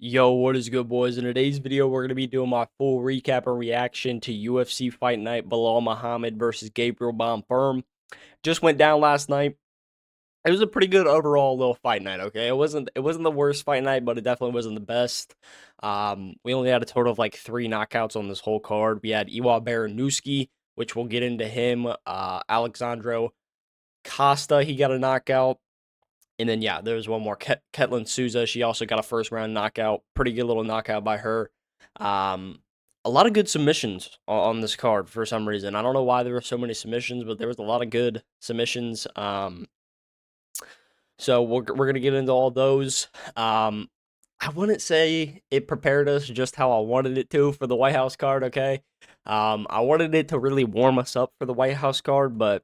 Yo, what is good, boys? In today's video, we're going to be doing my full recap and reaction to UFC Fight Night Bilal Muhammad versus Gabriel Bonfim. Just went down last night. It was a pretty good overall little fight night, okay? It wasn't the worst fight night, but it definitely wasn't the best. We only had a total of like 3 knockouts on this whole card. We had Iwa Baranuski, which we'll get into him. Alexandro Costa, he got a knockout. And then, yeah, there was one more. Ketlin Souza, she also got a first round knockout. Pretty good little knockout by her. Um, a lot of good submissions on this card for some reason. I don't know why there were so many submissions, but there was a lot of good submissions. So we're going to get into all those. I wouldn't say it prepared us just how I wanted it to for the White House card, okay? I wanted it to really warm us up for the White House card, but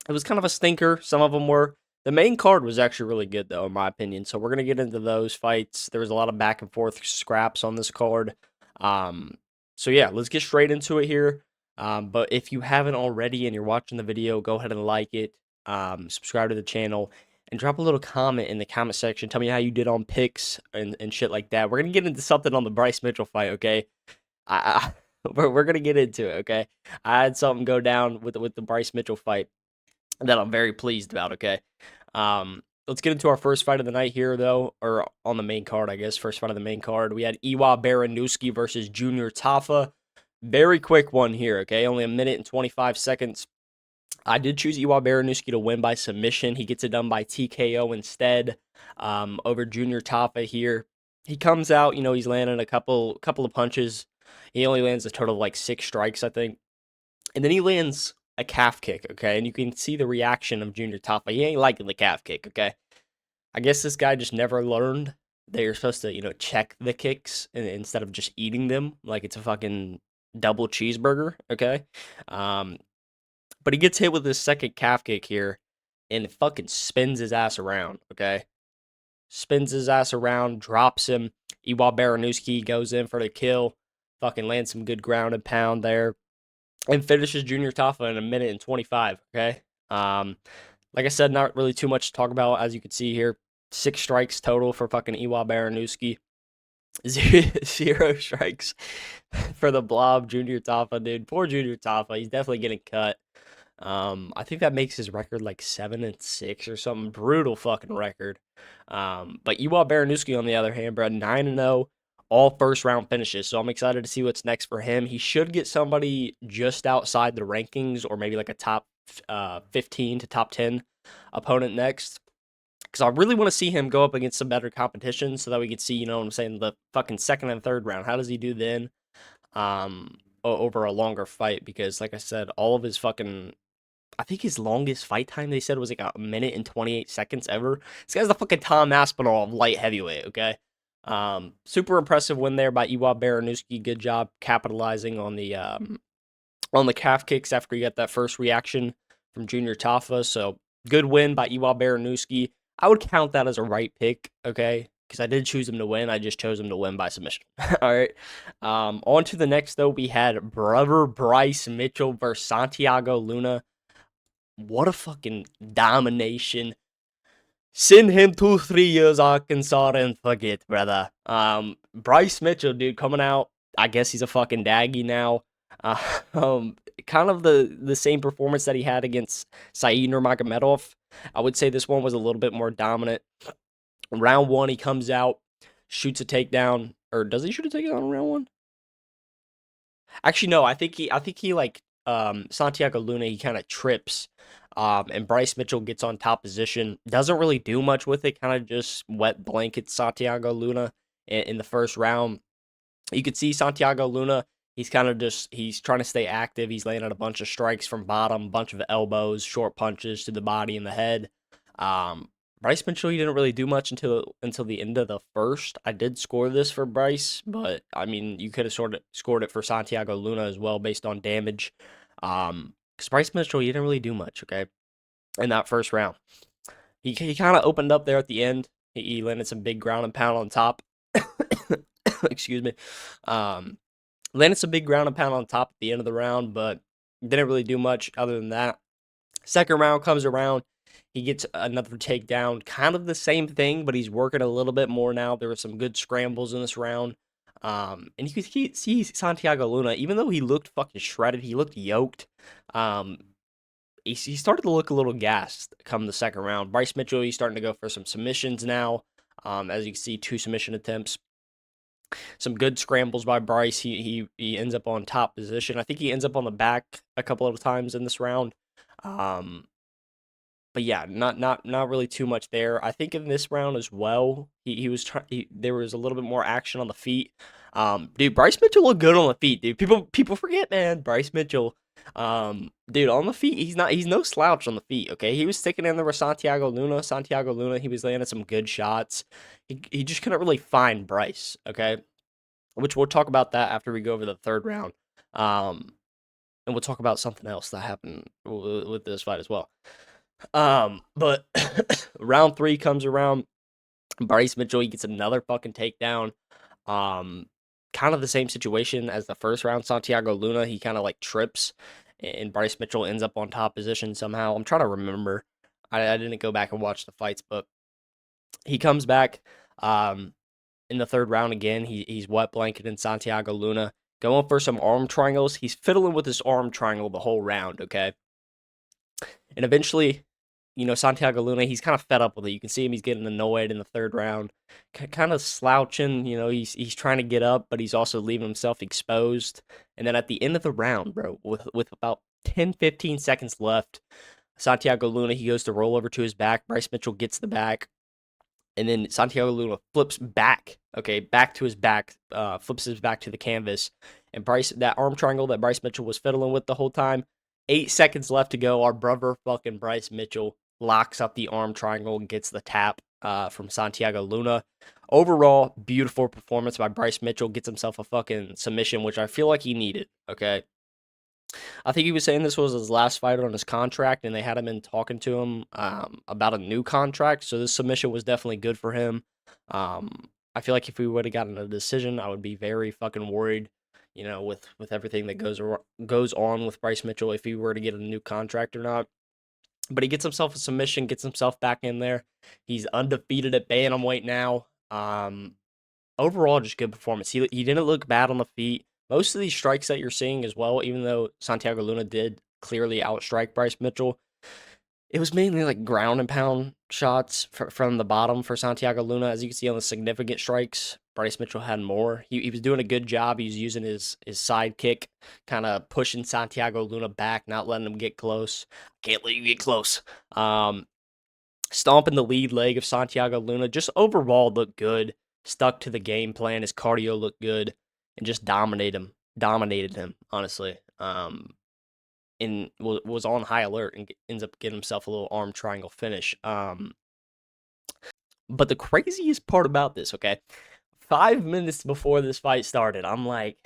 it was kind of a stinker. Some of them were. The main card was actually really good, though, in my opinion. So we're going to get into those fights. There was a lot of back and forth scraps on this card. Um, so, yeah, let's get straight into it here. But if you haven't already and you're watching the video, go ahead and like it. Subscribe to the channel. And drop a little comment in the comment section. Tell me how you did on picks and shit like that. We're going to get into something on the Bryce Mitchell fight, okay? We're going to get into it, okay? I had something go down with the Bryce Mitchell fight that I'm very pleased about, okay? Let's get into our first fight of the night here, though, or on the main card, I guess. First fight of the main card. We had Iwa Baranuski versus Junior Tafa. Very quick one here, okay? Only a minute and 25 seconds. I did choose Iwa Baranuski to win by submission. He gets it done by TKO instead over Junior Tafa here. He comes out, he's landing a couple of punches. He only lands a total of like 6 strikes, I think. And then he lands a calf kick, okay? And you can see the reaction of Junior Tafa. He ain't liking the calf kick, okay? I guess this guy just never learned that you're supposed to, check the kicks instead of just eating them like it's a fucking double cheeseburger, okay? But he gets hit with his second calf kick here and it fucking spins his ass around, okay? Spins his ass around, drops him. Iwa Baranuski goes in for the kill, fucking lands some good ground and pound there and finishes Junior Tafa in a minute and 25, okay? Like I said, not really too much to talk about, as you can see here. 6 strikes total for fucking Iwa Baranuski. Zero strikes for the blob Junior Tafa, dude. Poor Junior Tafa. He's definitely getting cut. I think that makes his record like 7-6 or something. Brutal fucking record. But Iwa Baranuski, on the other hand, bro, 9-0, all first round finishes. So I'm excited to see what's next for him. He should get somebody just outside the rankings, or maybe like a top 15 to top 10 opponent next. Because I really want to see him go up against some better competition so that we can see, you know what I'm saying, the fucking second and third round. How does he do then? Over a longer fight, because like I said, all of his fucking, I think his longest fight time, they said, was like a minute and 28 seconds ever. This guy's the fucking Tom Aspinall of light heavyweight, okay? Super impressive win there by Iwa Baranuski. Good job capitalizing on the calf kicks after he got that first reaction from Junior Tafa. So good win by Iwa Baranuski. I would count that as a right pick, okay? Because I did choose him to win. I just chose him to win by submission. All right. On to the next, though. We had brother Bryce Mitchell versus Santiago Luna. What a fucking domination. Send him 2-3 years Arkansas and forget, brother. Bryce Mitchell, dude, coming out. I guess he's a fucking daggy now. Kind of the same performance that he had against Said Nurmagomedov. I would say this one was a little bit more dominant. Round 1, he comes out, shoots a takedown, or does he shoot a takedown in round 1? Actually, no. I think he like Santiago Luna. He kind of trips, and Bryce Mitchell gets on top position. Doesn't really do much with it. Kind of just wet blankets Santiago Luna in the first round. You could see Santiago Luna. He's kind of he's trying to stay active. He's laying out a bunch of strikes from bottom, bunch of elbows, short punches to the body and the head. Bryce Mitchell, he didn't really do much until the end of the first. I did score this for Bryce, but I mean, you could have scored it for Santiago Luna as well based on damage. Because Bryce Mitchell, he didn't really do much, okay, in that first round. He kind of opened up there at the end. He landed some big ground and pound on top. Excuse me. Landed some big ground and pound on top at the end of the round, but didn't really do much other than that. Second round comes around. He gets another takedown, kind of the same thing, but he's working a little bit more now. There were some good scrambles in this round. And you could see Santiago Luna, even though he looked fucking shredded, he looked yoked. Um, he started to look a little gassed come the second round. Bryce Mitchell, he's starting to go for some submissions now. As you can see, 2 submission attempts. Some good scrambles by Bryce. He ends up on top position. I think he ends up on the back a couple of times in this round. Um, but yeah, not really too much there. I think in this round as well, he was trying. There was a little bit more action on the feet. Dude, Bryce Mitchell looked good on the feet, dude. People forget, man. Bryce Mitchell, dude, on the feet, he's no slouch on the feet. Okay, he was sticking in there with Santiago Luna. Santiago Luna, he was landing some good shots. He just couldn't really find Bryce. Okay, which we'll talk about that after we go over the third round. And we'll talk about something else that happened with this fight as well. But round 3 comes around. Bryce Mitchell, he gets another fucking takedown. Kind of the same situation as the first round. Santiago Luna, he kind of like trips, and Bryce Mitchell ends up on top position somehow. I'm trying to remember. I didn't go back and watch the fights, but he comes back in the third round again. He's wet blanketing Santiago Luna, going for some arm triangles. He's fiddling with this arm triangle the whole round, okay? And eventually, Santiago Luna, he's kind of fed up with it. You can see him, he's getting annoyed in the third round, kind of slouching. He's trying to get up, but he's also leaving himself exposed. And then at the end of the round, bro, with about 10-15 seconds left, Santiago Luna, he goes to roll over to his back. Bryce Mitchell gets the back. And then Santiago Luna flips back, okay, back to his back, flips his back to the canvas. And that arm triangle that Bryce Mitchell was fiddling with the whole time, 8 seconds left to go. Our brother fucking Bryce Mitchell locks up the arm triangle and gets the tap from Santiago Luna. Overall, beautiful performance by Bryce Mitchell. Gets himself a fucking submission, which I feel like he needed, okay? I think he was saying this was his last fight on his contract, and they had him in talking to him about a new contract. So this submission was definitely good for him. I feel like if we would have gotten a decision, I would be very fucking worried. With everything that goes on with Bryce Mitchell, if he were to get a new contract or not. But he gets himself a submission, gets himself back in there. He's undefeated at bantamweight now. Overall, just good performance. He didn't look bad on the feet. Most of these strikes that you're seeing as well, even though Santiago Luna did clearly outstrike Bryce Mitchell, it was mainly like ground and pound shots from the bottom for Santiago Luna. As you can see on the significant strikes, Bryce Mitchell had more. He was doing a good job. He was using his side kick, kind of pushing Santiago Luna back, not letting him get close. Can't let you get close. Stomping the lead leg of Santiago Luna. Just overall looked good. Stuck to the game plan. His cardio looked good. And just dominated him, honestly. And was on high alert and ends up getting himself a little arm triangle finish. But the craziest part about this, okay, 5 minutes before this fight started, I'm like,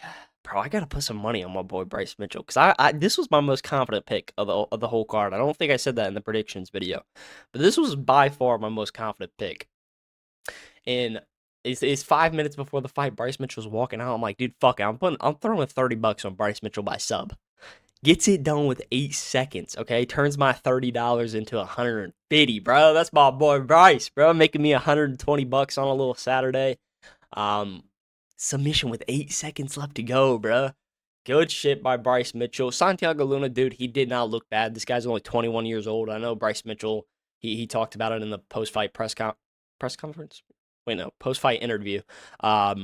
bro, I gotta put some money on my boy Bryce Mitchell, because I this was my most confident pick of the whole card. I don't think I said that in the predictions video, but this was by far my most confident pick. And it's 5 minutes before the fight. Bryce Mitchell's walking out. I'm like, dude, fuck it. I'm throwing $30 on Bryce Mitchell by sub. Gets it done with 8 seconds, okay? Turns my $30 into $150, bro. That's my boy Bryce, bro. Making me $120 on a little Saturday. Submission with 8 seconds left to go, bro. Good shit by Bryce Mitchell. Santiago Luna, dude, he did not look bad. This guy's only 21 years old. I know Bryce Mitchell, he talked about it in the post-fight press conference. Wait, no, post-fight interview. Yeah,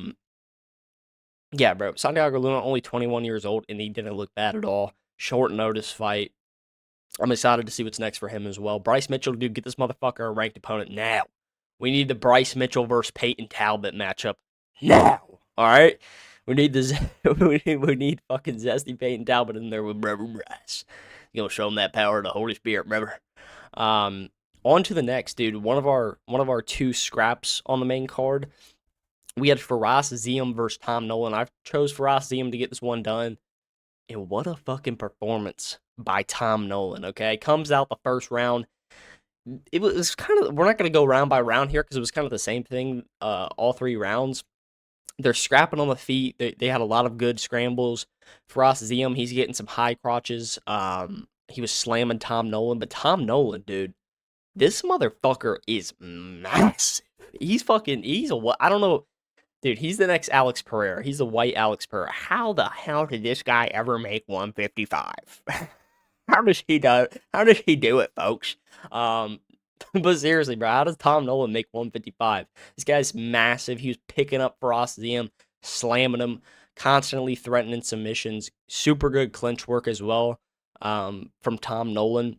bro. Santiago Luna, only 21 years old, and he didn't look bad at all. Short notice fight. I'm excited to see what's next for him as well. Bryce Mitchell, dude, get this motherfucker a ranked opponent now. We need the Bryce Mitchell versus Peyton Talbot matchup now. All right? We need we need fucking zesty Peyton Talbot in there with Brother Bryce. You gonna show him that power of the Holy Spirit, brother. On to the next, dude. One of our 2 scraps on the main card. We had Faraz Ziem versus Tom Nolan. I chose Faraz Ziem to get this one done. And what a fucking performance by Tom Nolan, okay? Comes out the first round. It was kind of, we're not going to go round by round here because it was kind of the same thing all 3 rounds. They're scrapping on the feet. They had a lot of good scrambles. Faraz Ziem, he's getting some high crotches. He was slamming Tom Nolan. But Tom Nolan, dude, This motherfucker is massive. I don't know. Dude, he's the next Alex Pereira. He's the white Alex Pereira. How the hell did this guy ever make 155? How does he do it, folks? Um, but seriously, bro, how does Tom Nolan make 155? This guy's massive. He was picking up Ferocity, slamming him, constantly threatening submissions. Super good clinch work as well. From Tom Nolan.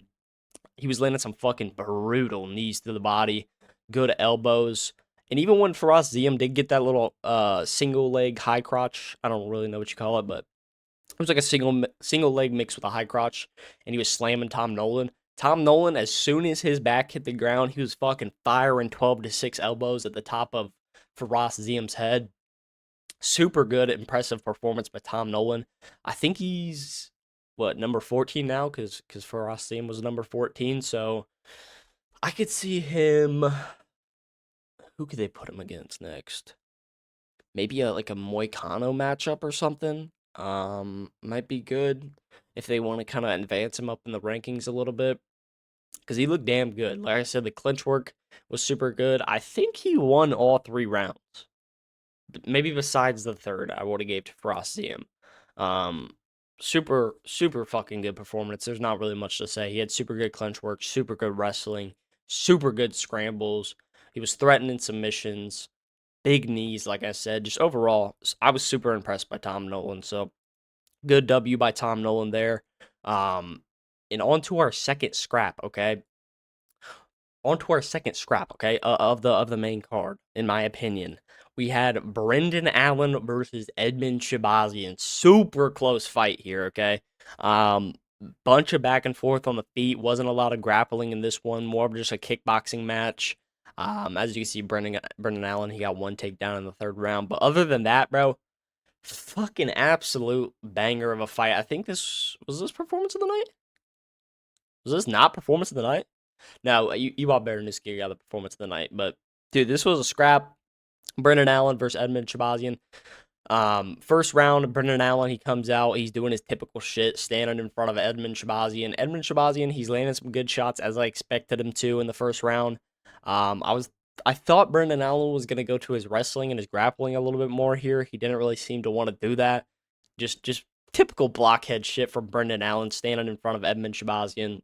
He was landing some fucking brutal knees to the body, good elbows. And even when Faraz Ziem did get that little single leg high crotch, I don't really know what you call it, but it was like a single leg mix with a high crotch, and he was slamming Tom Nolan. Tom Nolan, as soon as his back hit the ground, he was fucking firing 12-6 elbows at the top of Faraz Ziem's head. Super good, impressive performance by Tom Nolan. I think he's what, number 14 now, because Faraz Ziem was number 14. So I could see him. Who could they put him against next? Maybe like a Moicano matchup or something. Might be good if they want to kind of advance him up in the rankings a little bit, because he looked damn good. Like I said, the clinch work was super good. I think he won all 3 rounds. Maybe besides the third, I would have gave to Frosty. Super fucking good performance. There's not really much to say. He had super good clinch work, super good wrestling, super good scrambles. He was threatening submissions, big knees, like I said. Just overall, I was super impressed by Tom Nolan. So good W by Tom Nolan there. And on to our second scrap, okay? Of the main card, in my opinion. We had Brendan Allen versus Edmund Shabazian. Super close fight here, okay? Bunch of back and forth on the feet. Wasn't a lot of grappling in this one. More of just a kickboxing match. As you can see, Brendan Allen, he got one takedown in the third round. But other than that, bro, fucking absolute banger of a fight. I think this performance of the night. Was this not performance of the night? No, you all better than this gear got the performance of the night. But dude, this was a scrap. Brendan Allen versus Edmund Shabazian. First round, Brendan Allen, he comes out, he's doing his typical shit, standing in front of Edmund Shabazian. Edmund Shabazian, he's landing some good shots as I expected him to in the first round. I thought Brendan Allen was gonna go to his wrestling and his grappling a little bit more here. He didn't really seem to want to do that. Just typical blockhead shit from Brendan Allen, standing in front of Edmund Shabazian,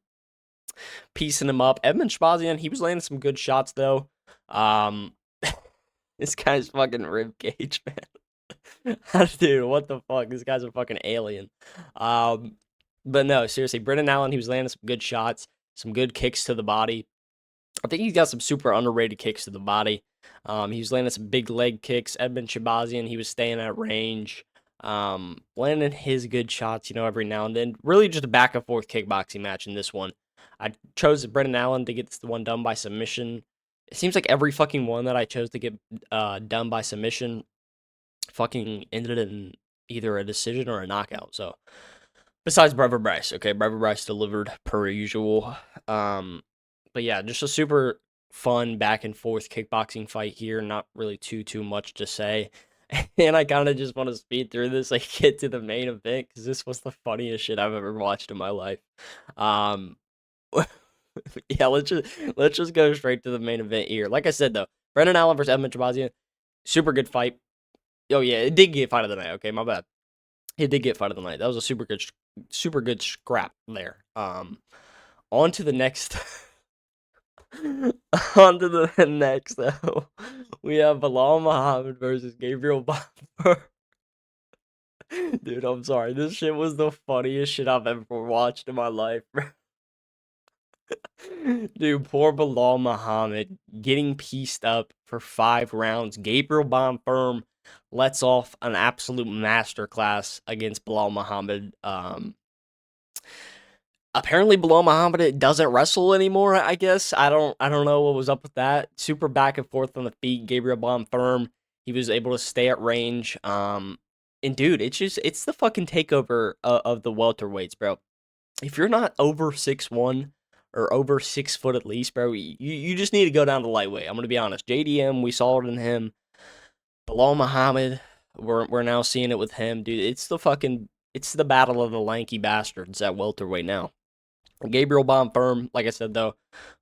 piecing him up. Edmund Shabazian, he was landing some good shots though. This guy's fucking rib cage, man. Dude, what the fuck? This guy's a fucking alien. But no, seriously, Brendan Allen, he was landing some good shots, some good kicks to the body. I think he's got some super underrated kicks to the body. He was landing some big leg kicks. Edmund Shabazian, he was staying at range. Landing his good shots, every now and then. Really just a back and forth kickboxing match in this one. I chose Brendan Allen to get this one done by submission. It seems like every fucking one that I chose to get done by submission fucking ended in either a decision or a knockout. So, besides Brevor Bryce, okay, Brevor Bryce delivered per usual. But yeah, just a super fun back and forth kickboxing fight here. Not really too much to say. And I kind of just want to speed through this, like get to the main event, because this was the funniest shit I've ever watched in my life. Um, yeah, let's just go straight to the main event here. Like I said though, Brendan Allen versus Edmund Shabazian, super good fight. Oh yeah, it did get fight of the night. Okay, my bad. It did get fight of the night. That was a super good scrap there. On to the next. On to the next though. We have Bilal Muhammad versus Gabriel Bonfim. Dude, I'm sorry. This shit was the funniest shit I've ever watched in my life, bro. Dude, poor Bilal Muhammad getting pieced up for 5 rounds. Gabriel Bonfim lets off an absolute masterclass against Bilal Muhammad. Apparently Bilal Muhammad doesn't wrestle anymore, I guess. I don't know what was up with that. Super back and forth on the feet. Gabriel Bonfim, he was able to stay at range. And dude, it's the fucking takeover of the welterweights, bro. If you're not over 6'1" or over 6 foot at least, bro, you just need to go down to lightweight. I'm gonna be honest. JDM, we saw it in him. Bilal Muhammad, we're now seeing it with him, dude. It's the battle of the lanky bastards at welterweight now. Gabriel Bonfim, like I said though,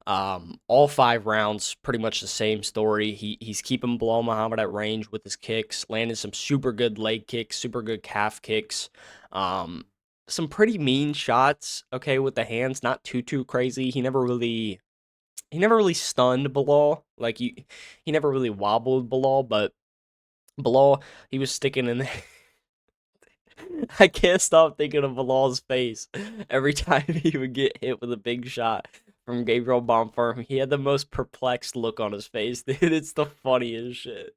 all 5 rounds, pretty much the same story. He's keeping Bilal Muhammad at range with his kicks, landed some super good leg kicks, super good calf kicks, um, some pretty mean shots. Okay, with the hands, not too crazy. He never really stunned Bilal. Like he never really wobbled Bilal, but Bilal, he was sticking in there. I can't stop thinking of Bilal's face every time he would get hit with a big shot from Gabriel Bonfim. He had the most perplexed look on his face, dude. It's the funniest shit.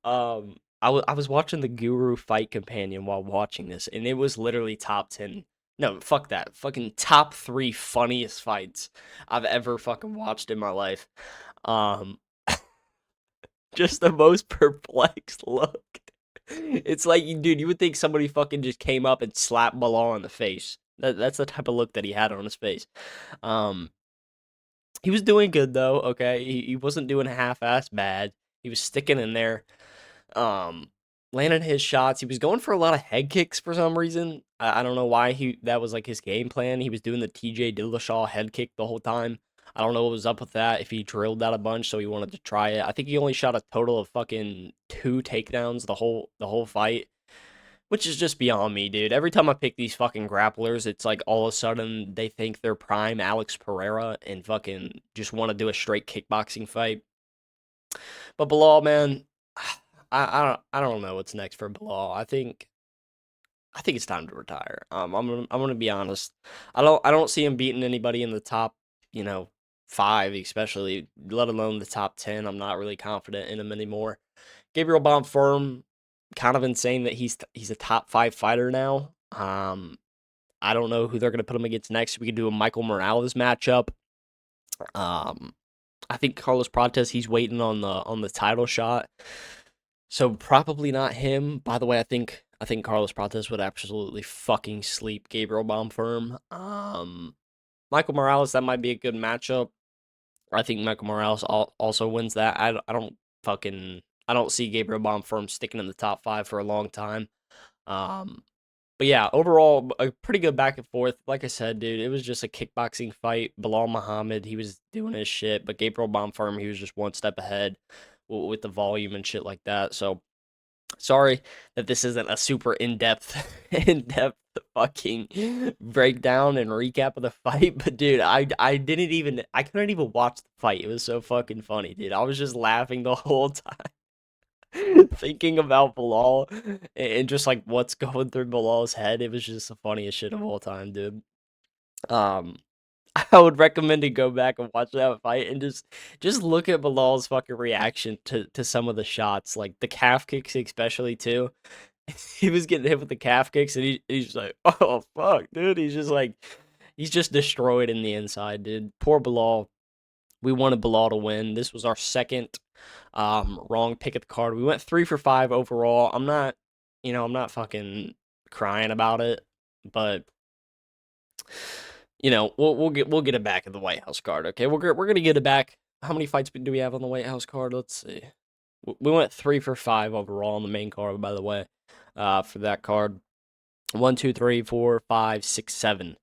I was watching the Guru Fight Companion while watching this, and it was literally top 10. No, fuck that. Fucking top 3 funniest fights I've ever fucking watched in my life. Um, just the most perplexed look. It's like, dude, you would think somebody fucking just came up and slapped Bilal in the face. That's the type of look that he had on his face. Um, he was doing good though. Okay, he wasn't doing half-ass bad. He was sticking in there. Um, landing his shots. He was going for a lot of head kicks for some reason. I don't know why that was like his game plan. He was doing the TJ Dillashaw head kick the whole time. I don't know what was up with that. If he drilled that a bunch, so he wanted to try it. I think he only shot a total of fucking 2 takedowns the whole fight, which is just beyond me, dude. Every time I pick these fucking grapplers, it's like all of a sudden they think they're prime Alex Pereira and fucking just want to do a straight kickboxing fight. But Bilal, man, I don't know what's next for Bilal. I think it's time to retire. I'm gonna be honest. I don't see him beating anybody in the top, you know, 5, especially, let alone the top 10. I'm not really confident in him anymore. Gabriel Bonfim, kind of insane that he's a top 5 fighter now. I don't know who they're gonna put him against next. We could do a Michael Morales matchup. Um, I think Carlos Prates, he's waiting on the title shot. So probably not him. By the way, I think Carlos Prates would absolutely fucking sleep Gabriel Bonfim. Michael Morales, that might be a good matchup. I think Michael Morales also wins that. I don't see Gabriel Bonfim sticking in the top 5 for a long time. Um, but yeah, overall, a pretty good back and forth. Like I said, dude, it was just a kickboxing fight. Bilal Muhammad, he was doing his shit, but Gabriel Bonfim, he was just one step ahead with the volume and shit like that. So sorry that this isn't a super in-depth, in-depth fucking breakdown and recap of the fight, but dude, I couldn't even watch the fight. It was so fucking funny, dude. I was just laughing the whole time. Thinking about Bilal and just like what's going through Bilal's head, it was just the funniest shit of all time, dude. Um, I would recommend to go back and watch that fight and just look at Bilal's fucking reaction to some of the shots, like the calf kicks especially too. He was getting hit with the calf kicks and he's just like, oh fuck, dude. He's just destroyed in the inside, dude. Poor Bilal. We wanted Bilal to win. This was our second wrong pick at the card. We went 3 for 5 overall. I'm not fucking crying about it, but we'll get it back at the White House card. Okay, we're gonna get it back. How many fights do we have on the White House card? Let's see. We went 3 for 5 overall on the main card, by the way. For that card, 1, 2, 3, 4, 5, 6, 7.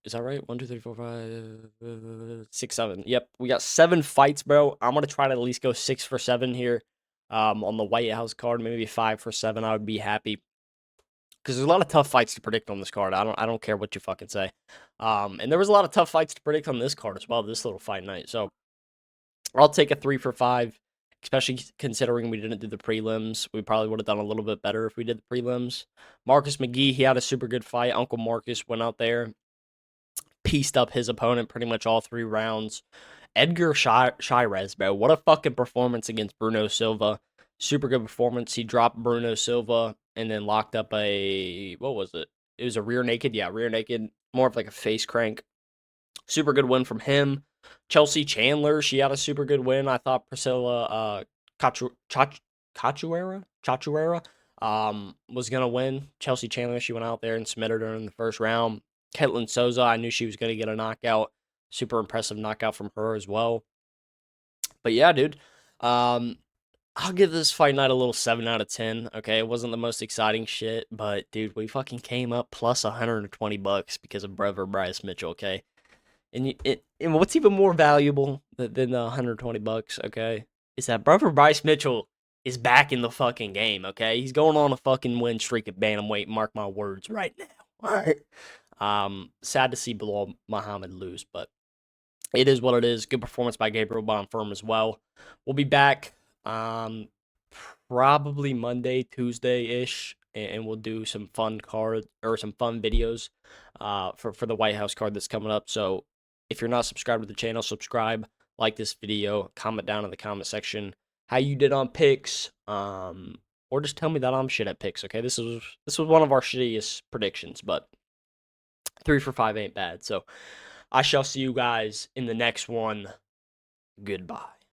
Is that right? 1, 2, 3, 4, 5, 6, 7. Yep, we got 7 fights, bro. I'm gonna try to at least go 6 for 7 here. On the White House card, maybe 5 for 7. I would be happy because there's a lot of tough fights to predict on this card. I don't care what you fucking say. And there was a lot of tough fights to predict on this card as well. This little fight night. So I'll take a 3 for 5, especially considering we didn't do the prelims. We probably would have done a little bit better if we did the prelims. Marcus McGee, he had a super good fight. Uncle Marcus went out there, pieced up his opponent pretty much all 3 rounds. Edgar Shirez, bro. What a fucking performance against Bruno Silva. Super good performance. He dropped Bruno Silva and then locked up what was it? It was a rear naked. Yeah, rear naked. More of like a face crank. Super good win from him. Chelsea Chandler, she had a super good win. I thought Priscilla Cachuera was gonna win. Chelsea Chandler, she went out there and submitted her in the first round. Ketlin Souza, I knew she was gonna get a knockout. Super impressive knockout from her as well. But yeah, dude. I'll give this fight night a little 7 out of 10. Okay, it wasn't the most exciting shit, but dude, we fucking came up plus $120 because of brother Bryce Mitchell. Okay, And what's even more valuable than the 120 bucks, okay, is that brother Bryce Mitchell is back in the fucking game, okay? He's going on a fucking win streak at bantamweight. Mark my words right now. All right. Sad to see Bilal Muhammad lose, but it is what it is. Good performance by Gabriel Bonfim as well. We'll be back probably Monday, Tuesday ish, and we'll do some fun card or some fun videos for the White House card that's coming up. So if you're not subscribed to the channel, subscribe, like this video, comment down in the comment section how you did on picks, or just tell me that I'm shit at picks. Okay, this was one of our shittiest predictions, but 3 for 5 ain't bad. So I shall see you guys in the next one. Goodbye.